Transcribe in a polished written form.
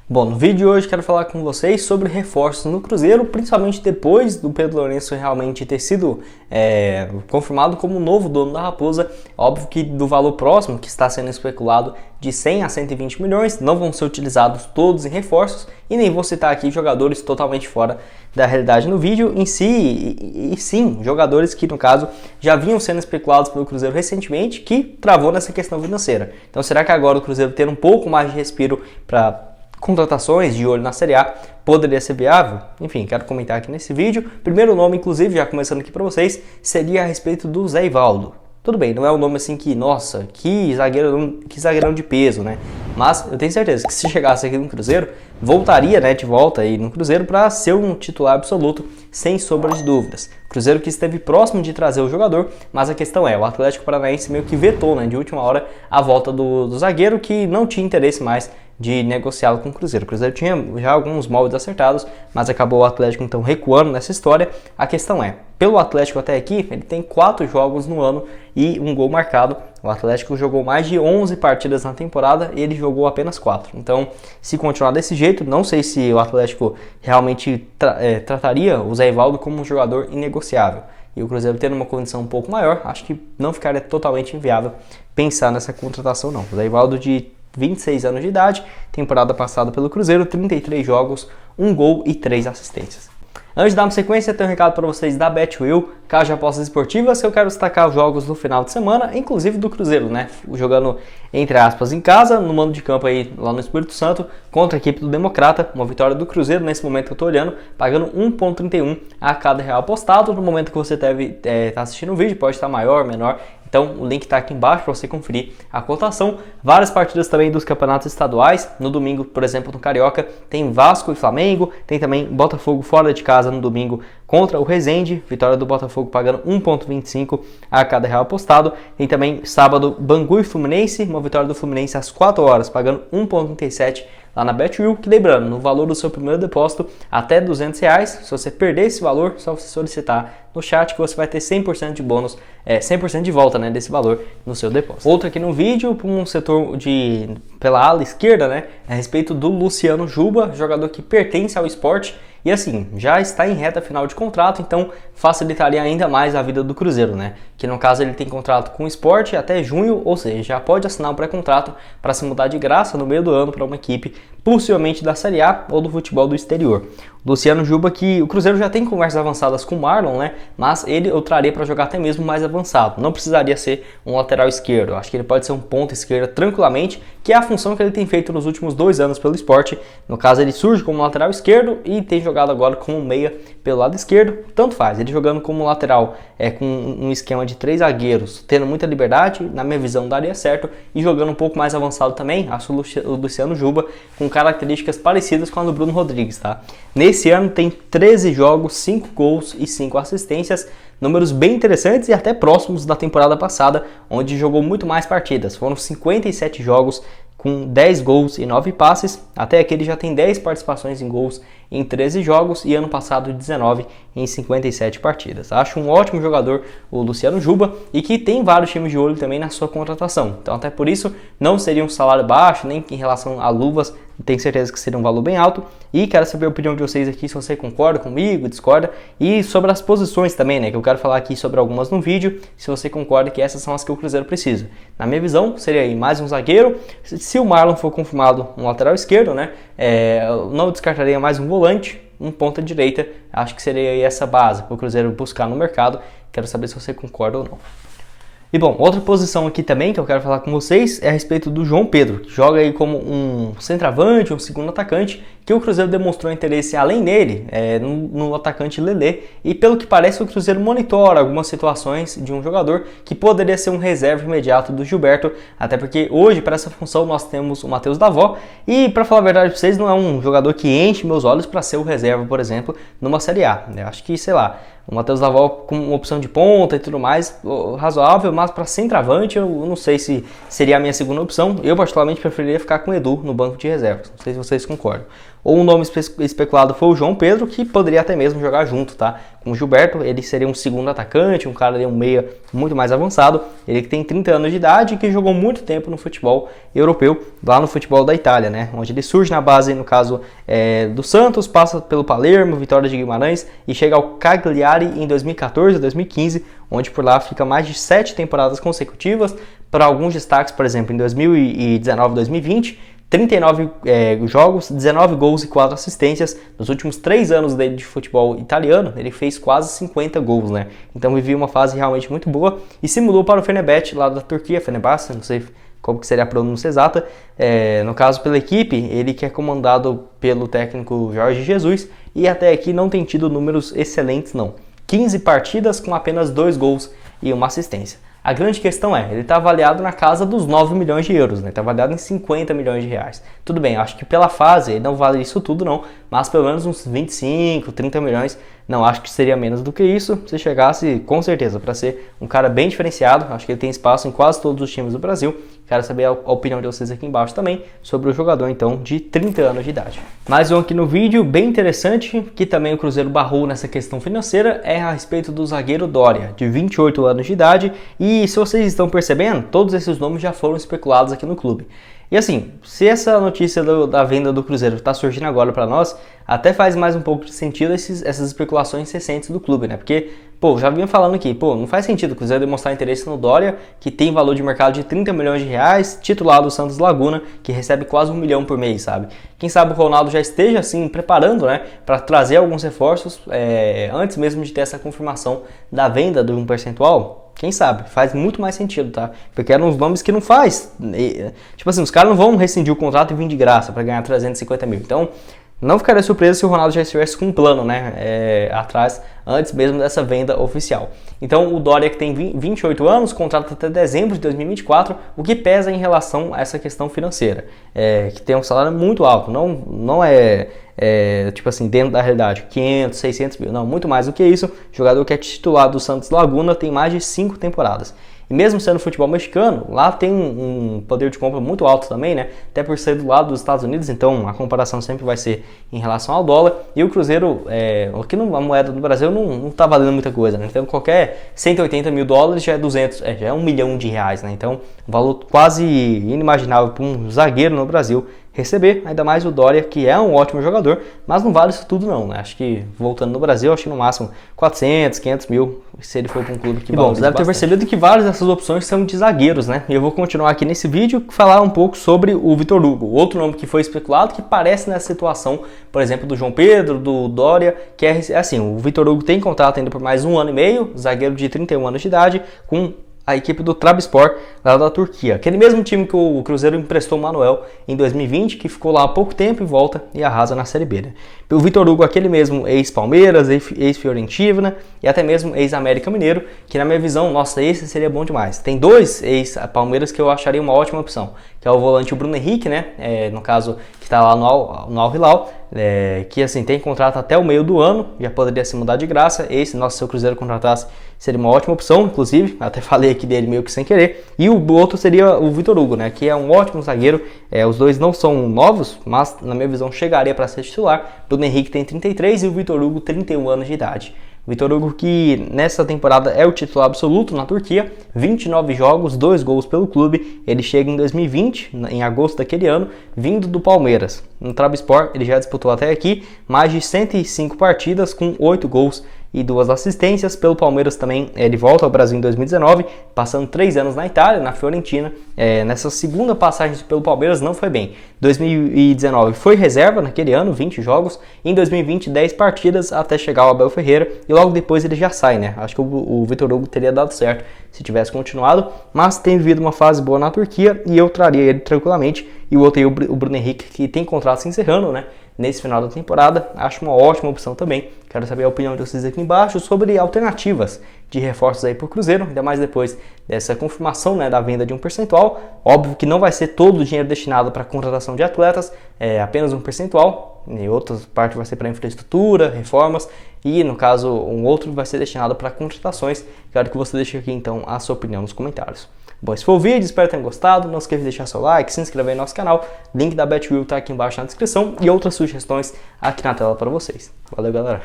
Bom, no vídeo de hoje quero falar com vocês sobre reforços no Cruzeiro, principalmente depois do Pedro Lourenço realmente ter sido confirmado como novo dono da Raposa. Óbvio que do valor próximo, que está sendo especulado de 100 a 120 milhões, não vão ser utilizados todos em reforços e nem vou citar aqui jogadores totalmente fora da realidade no vídeo em si, e sim, jogadores que no caso já vinham sendo especulados pelo Cruzeiro recentemente, que travou nessa questão financeira. Então será que agora o Cruzeiro ter um pouco mais de respiro para contratações de olho na Série A poderia ser viável? Enfim, quero comentar aqui nesse vídeo. Primeiro nome, inclusive, já começando aqui para vocês, seria a respeito do Zé Ivaldo. Tudo bem, não é um nome assim que, nossa, que zagueirão de peso, né? Mas eu tenho certeza que se chegasse aqui no Cruzeiro, voltaria, né, de volta aí no Cruzeiro para ser um titular absoluto, sem sombra de dúvidas. Cruzeiro que esteve próximo de trazer o jogador, mas a questão é, o Atlético Paranaense meio que vetou, né, de última hora a volta do zagueiro, que não tinha interesse mais de negociá-lo com o Cruzeiro. O Cruzeiro tinha já alguns moldes acertados, mas acabou o Atlético então recuando nessa história. A questão é, pelo Atlético até aqui, ele tem 4 jogos no ano e um gol marcado. O Atlético jogou mais de 11 partidas na temporada e ele jogou apenas 4. Então, se continuar desse jeito, não sei se o Atlético realmente trataria o Zé Ivaldo como um jogador inegociável. E o Cruzeiro tendo uma condição um pouco maior, acho que não ficaria totalmente inviável pensar nessa contratação não. O Zé Ivaldo de 26 anos de idade, temporada passada pelo Cruzeiro, 33 jogos, 1 gol e 3 assistências. Antes de dar uma sequência, tenho um recado para vocês da Betwil, casa de apostas esportivas, que eu quero destacar os jogos no final de semana, inclusive do Cruzeiro, né? Jogando, entre aspas, em casa, no mando de campo aí, lá no Espírito Santo, contra a equipe do Democrata, uma vitória do Cruzeiro, nesse momento que eu estou olhando, pagando 1,31 a cada real apostado. No momento que você deve estar assistindo o vídeo, pode estar maior, menor. Então o link está aqui embaixo para você conferir a cotação. Várias partidas também dos campeonatos estaduais. No domingo, por exemplo, no Carioca, tem Vasco e Flamengo. Tem também Botafogo fora de casa no domingo contra o Resende. Vitória do Botafogo pagando 1,25 a cada real apostado. Tem também sábado Bangu e Fluminense. Uma vitória do Fluminense às 4 horas, pagando 1,37 lá na Betwil, que lembrando, no valor do seu primeiro depósito até R$200, se você perder esse valor, só você solicitar no chat que você vai ter 100% de bônus, 100% de volta, né, desse valor no seu depósito. Outro aqui no vídeo, para um setor pela ala esquerda, né, a respeito do Luciano Juba, jogador que pertence ao Sport. E assim, já está em reta final de contrato, então facilitaria ainda mais a vida do Cruzeiro, né? Que no caso ele tem contrato com o Sport até junho, ou seja, já pode assinar um pré-contrato para se mudar de graça no meio do ano para uma equipe possivelmente da Série A ou do futebol do exterior. Luciano Juba, que o Cruzeiro já tem conversas avançadas com o Marlon, né? Mas ele eu traria para jogar até mesmo mais avançado. Não precisaria ser um lateral esquerdo. Acho que ele pode ser um ponta esquerda tranquilamente, que é a função que ele tem feito nos últimos 2 anos pelo Sport. No caso, ele surge como lateral esquerdo e tem jogado agora como meia pelo lado esquerdo. Tanto faz. Ele jogando como lateral com um esquema de 3 zagueiros, tendo muita liberdade, na minha visão daria certo. E jogando um pouco mais avançado também, acho o Luciano Juba com características parecidas com a do Bruno Rodrigues, tá? Nesse ano tem 13 jogos, 5 gols e 5 assistências, números bem interessantes e até próximos da temporada passada, onde jogou muito mais partidas. Foram 57 jogos com 10 gols e 9 passes. Até aqui ele já tem 10 participações em gols em 13 jogos e ano passado 19 em 57 partidas. Acho um ótimo jogador o Luciano Juba e que tem vários times de olho também na sua contratação. Então até por isso não seria um salário baixo, nem em relação a luvas, tenho certeza que seria um valor bem alto. E quero saber a opinião de vocês aqui, se você concorda comigo, discorda. E sobre as posições também, né, que eu quero falar aqui sobre algumas no vídeo, se você concorda que essas são as que o Cruzeiro precisa. Na minha visão, seria aí mais um zagueiro. Se o Marlon for confirmado um lateral esquerdo, né, eu não descartaria mais um volante, um ponta direita. Acho que seria aí essa base para o Cruzeiro buscar no mercado. Quero saber se você concorda ou não. E bom, outra posição aqui também que eu quero falar com vocês é a respeito do João Pedro, que joga aí como um centroavante, um segundo atacante, que o Cruzeiro demonstrou interesse além dele no atacante Lelê, e pelo que parece o Cruzeiro monitora algumas situações de um jogador que poderia ser um reserva imediato do Gilberto, até porque hoje para essa função nós temos o Matheus Davó, e para falar a verdade para vocês, não é um jogador que enche meus olhos para ser o reserva, por exemplo, numa Série A. Eu acho que, sei lá, o Matheus Davó com uma opção de ponta e tudo mais, razoável, mas para centroavante eu não sei se seria a minha segunda opção. Eu particularmente preferiria ficar com o Edu no banco de reservas, não sei se vocês concordam. ou o nome especulado foi o João Pedro, que poderia até mesmo jogar junto, tá? Com o Gilberto, ele seria um segundo atacante, um cara ali, um meia muito mais avançado, ele que tem 30 anos de idade e que jogou muito tempo no futebol europeu, lá no futebol da Itália, né? Onde ele surge na base, no caso, do Santos, passa pelo Palermo, Vitória de Guimarães e chega ao Cagliari em 2014, 2015, onde por lá fica mais de 7 temporadas consecutivas. Para alguns destaques, por exemplo, em 2019, 2020, 39 jogos, 19 gols e 4 assistências. Nos últimos 3 anos dele de futebol italiano, ele fez quase 50 gols, né? Então vivia uma fase realmente muito boa e se mudou para o Fenerbahçe, lá da Turquia, Fenerbahçe, não sei como que seria a pronúncia exata. No caso, pela equipe, ele que é comandado pelo técnico Jorge Jesus e até aqui não tem tido números excelentes, não. 15 partidas com apenas 2 gols e uma assistência. A grande questão é, ele está avaliado na casa dos 9 milhões de euros, né? Está avaliado em 50 milhões de reais. Tudo bem, acho que pela fase ele não vale isso tudo não, mas pelo menos uns 25, 30 milhões, não acho que seria menos do que isso, se chegasse com certeza para ser um cara bem diferenciado. Acho que ele tem espaço em quase todos os times do Brasil. Quero saber a opinião de vocês aqui embaixo também sobre o jogador então de 30 anos de idade. Mais um aqui no vídeo, bem interessante, que também o Cruzeiro barrou nessa questão financeira, é a respeito do zagueiro Doria, de 28 anos de idade, e se vocês estão percebendo, todos esses nomes já foram especulados aqui no clube. E assim, se essa notícia da venda do Cruzeiro está surgindo agora para nós, até faz mais um pouco de sentido essas especulações recentes do clube, né? Porque, pô, já vinha falando aqui, pô, não faz sentido o Cruzeiro demonstrar interesse no Doria, que tem valor de mercado de 30 milhões de reais, titular do Santos Laguna, que recebe quase 1 milhão por mês, sabe? Quem sabe o Ronaldo já esteja, assim, preparando, né, para trazer alguns reforços antes mesmo de ter essa confirmação da venda de um percentual. Quem sabe? Faz muito mais sentido, tá? Porque eram uns nomes que não faz. Tipo assim, os caras não vão rescindir o contrato e vir de graça para ganhar 350 mil. Então, não ficaria surpreso se o Ronaldo já estivesse com um plano, né? Atrás, antes mesmo dessa venda oficial. Então, o Doria, que tem 28 anos, contrato até dezembro de 2024, o que pesa em relação a essa questão financeira. Que tem um salário muito alto, não é tipo assim, dentro da realidade, 500, 600 mil, não, muito mais do que isso. O jogador que é titular do Santos Laguna tem mais de 5 temporadas. E mesmo sendo futebol mexicano, lá tem um poder de compra muito alto também, né? Até por ser do lado dos Estados Unidos, então a comparação sempre vai ser em relação ao dólar. E o Cruzeiro, aqui a moeda do Brasil não tá valendo muita coisa, né? Então qualquer 180 mil dólares já é 200, já é 1 milhão de reais, né? Então um valor quase inimaginável para um zagueiro no Brasil receber, ainda mais o Doria, que é um ótimo jogador, mas não vale isso tudo não, né? Acho que, voltando no Brasil, acho que no máximo 400, 500 mil, se ele for para um clube que valoriza. Você deve ter percebido que várias dessas opções são de zagueiros, né? E eu vou continuar aqui nesse vídeo falar um pouco sobre o Vitor Hugo, outro nome que foi especulado, que parece nessa situação, por exemplo, do João Pedro, do Doria, que é assim, o Vitor Hugo tem contrato ainda por mais 1 ano e meio, zagueiro de 31 anos de idade, com a equipe do Trabzonspor, lá da Turquia. Aquele mesmo time que o Cruzeiro emprestou o Manuel em 2020, que ficou lá há pouco tempo e volta e arrasa na Série B, né? O Vitor Hugo, aquele mesmo ex-Palmeiras, ex-Fiorentina e até mesmo ex-América Mineiro, que na minha visão, nossa, esse seria bom demais. Tem 2 ex-Palmeiras que eu acharia uma ótima opção, que é o volante Bruno Henrique, né? No caso, que está lá no Al Hilal, que assim, tem contrato até o meio do ano, já poderia se mudar de graça. Se o Cruzeiro contratasse, seria uma ótima opção, inclusive, até falei aqui dele meio que sem querer. E o outro seria o Vitor Hugo, né, que é um ótimo zagueiro. Os dois não são novos, mas na minha visão chegaria para ser titular. Bruno Henrique tem 33 e o Vitor Hugo 31 anos de idade. Vitor Hugo, que nessa temporada é o titular absoluto na Turquia, 29 jogos, 2 gols pelo clube. Ele chega em 2020, em agosto daquele ano, vindo do Palmeiras. No Trabzonspor, ele já disputou até aqui mais de 105 partidas com 8 gols e 2 assistências. Pelo Palmeiras também, ele volta ao Brasil em 2019, passando 3 anos na Itália, na Fiorentina. Nessa segunda passagem pelo Palmeiras não foi bem. 2019 foi reserva naquele ano, 20 jogos. Em 2020, 10 partidas até chegar ao Abel Ferreira e logo depois ele já sai, né? Acho que o Vitor Hugo teria dado certo se tivesse continuado, mas tem vivido uma fase boa na Turquia e eu traria ele tranquilamente. E o outro aí, o Bruno Henrique, que tem contrato se encerrando, né? Nesse final da temporada, acho uma ótima opção também. Quero saber a opinião de vocês aqui embaixo sobre alternativas de reforços aí para o Cruzeiro, ainda mais depois dessa confirmação, né, da venda de um percentual. Óbvio que não vai ser todo o dinheiro destinado para a contratação de atletas, apenas um percentual, e outra parte vai ser para infraestrutura, reformas, e no caso um outro vai ser destinado para contratações. Quero que você deixe aqui então a sua opinião nos comentários. Bom, esse foi o vídeo, espero que tenham gostado. Não esqueça de deixar seu like, se inscrever no nosso canal. Link da BetWill tá aqui embaixo na descrição e outras sugestões aqui na tela para vocês. Valeu, galera!